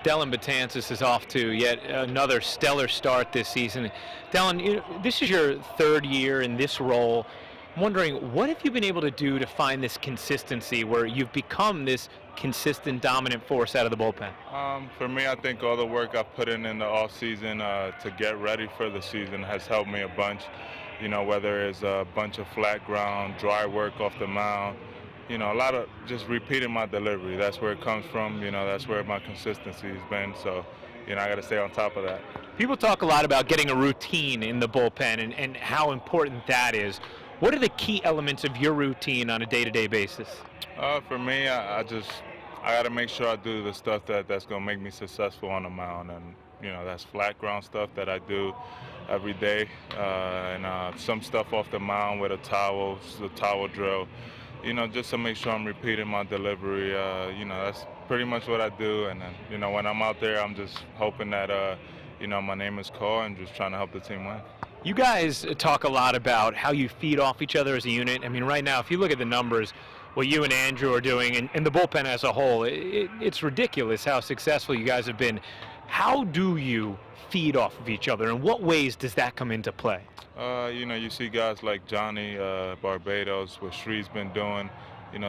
Dellin Betances is off to yet another stellar start this season. Dellin, this is your third year in this role. I'm wondering, what have you been able to do to find this consistency where you've become this consistent, dominant force out of the bullpen? For me, I think all the work I've put in the off season to get ready for the season has helped me a bunch. Whether it's a bunch of flat ground, dry work off the mound, a lot of just repeating my delivery. That's where it comes from. That's where my consistency has been. So, I got to stay on top of that. People talk a lot about getting a routine in the bullpen and how important that is. What are the key elements of your routine on a day-to-day basis? For me, I got to make sure I do the stuff that's going to make me successful on the mound. And, that's flat ground stuff that I do every day. And some stuff off the mound with the towel drill. Just to make sure I'm repeating my delivery. That's pretty much what I do. And then, when I'm out there, I'm just hoping that, my name is called and just trying to help the team win. You guys talk a lot about how you feed off each other as a unit. I mean, right now, if you look at the numbers, what you and Andrew are doing and the bullpen as a whole, it's ridiculous how successful you guys have been. How do you feed off of each other, and what ways does that come into play? You see guys like Johnny Barbados, what Shree's been doing.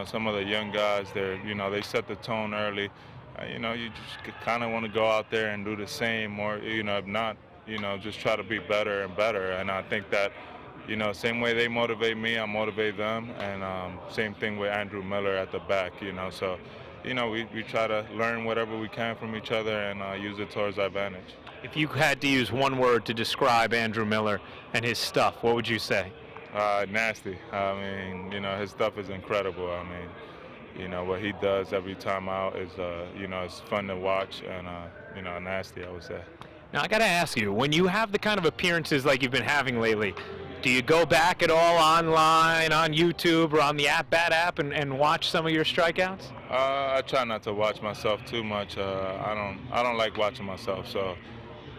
Some of the young guys, they set the tone early. You just kind of want to go out there and do the same, or if not, just try to be better and better. And I think that, same way they motivate me, I motivate them, and same thing with Andrew Miller at the back. So, we try to learn whatever we can from each other and use it towards our advantage. If you had to use one word to describe Andrew Miller and his stuff, what would you say? Nasty. I mean, his stuff is incredible. I mean, what he does every time out is, it's fun to watch and, nasty, I would say. Now, I got to ask you, when you have the kind of appearances like you've been having lately, do you go back at all online, on YouTube, or on the At-Bat app and watch some of your strikeouts? I try not to watch myself too much. I don't like watching myself, so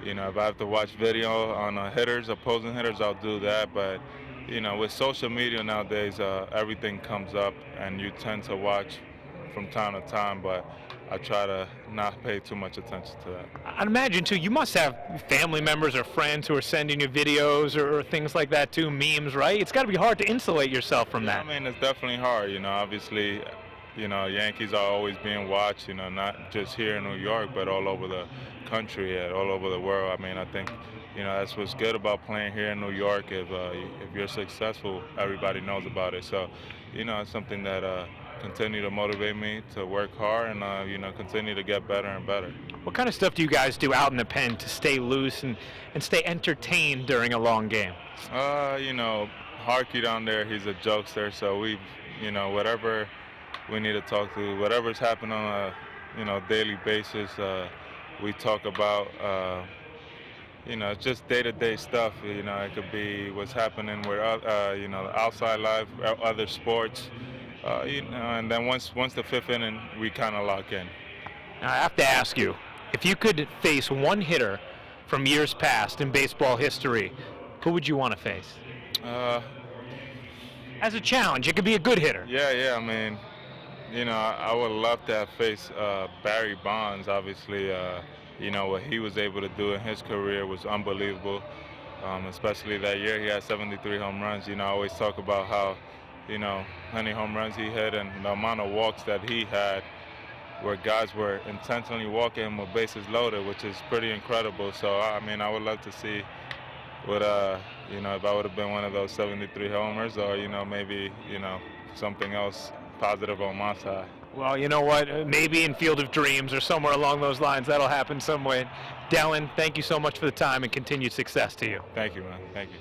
if I have to watch video on opposing hitters, I'll do that. But with social media nowadays, everything comes up, and you tend to watch from time to time. But I try to not pay too much attention to that. I'd imagine, too, you must have family members or friends who are sending you videos or things like that, too, memes, right? It's got to be hard to insulate yourself from that. I mean, it's definitely hard. Obviously, Yankees are always being watched, not just here in New York, but all over the country and all over the world. I mean, I think, that's what's good about playing here in New York. If you're successful, everybody knows about it. So, it's something that continue to motivate me to work hard and, continue to get better and better. What kind of stuff do you guys do out in the pen to stay loose and stay entertained during a long game? Harky down there, he's a jokester, so we, whatever we need to talk to, whatever's happening on a, daily basis, we talk about, just day-to-day stuff. It could be what's happening with, outside life, other sports. And then once the fifth inning, we kind of lock in. Now, I have to ask you, if you could face one hitter from years past in baseball history, who would you want to face? As a challenge, it could be a good hitter. Yeah. I mean, I would love to have faced Barry Bonds. Obviously, what he was able to do in his career was unbelievable. Especially that year, he had 73 home runs. I always talk about how, how many home runs he hit and the amount of walks that he had, where guys were intentionally walking him with bases loaded, which is pretty incredible. So, I mean, I would love to see what, if I would have been one of those 73 homers or, maybe, something else positive on my side. Well, you know what? Maybe in Field of Dreams or somewhere along those lines, that'll happen some way. Dellin, thank you so much for the time and continued success to you. Thank you, man. Thank you.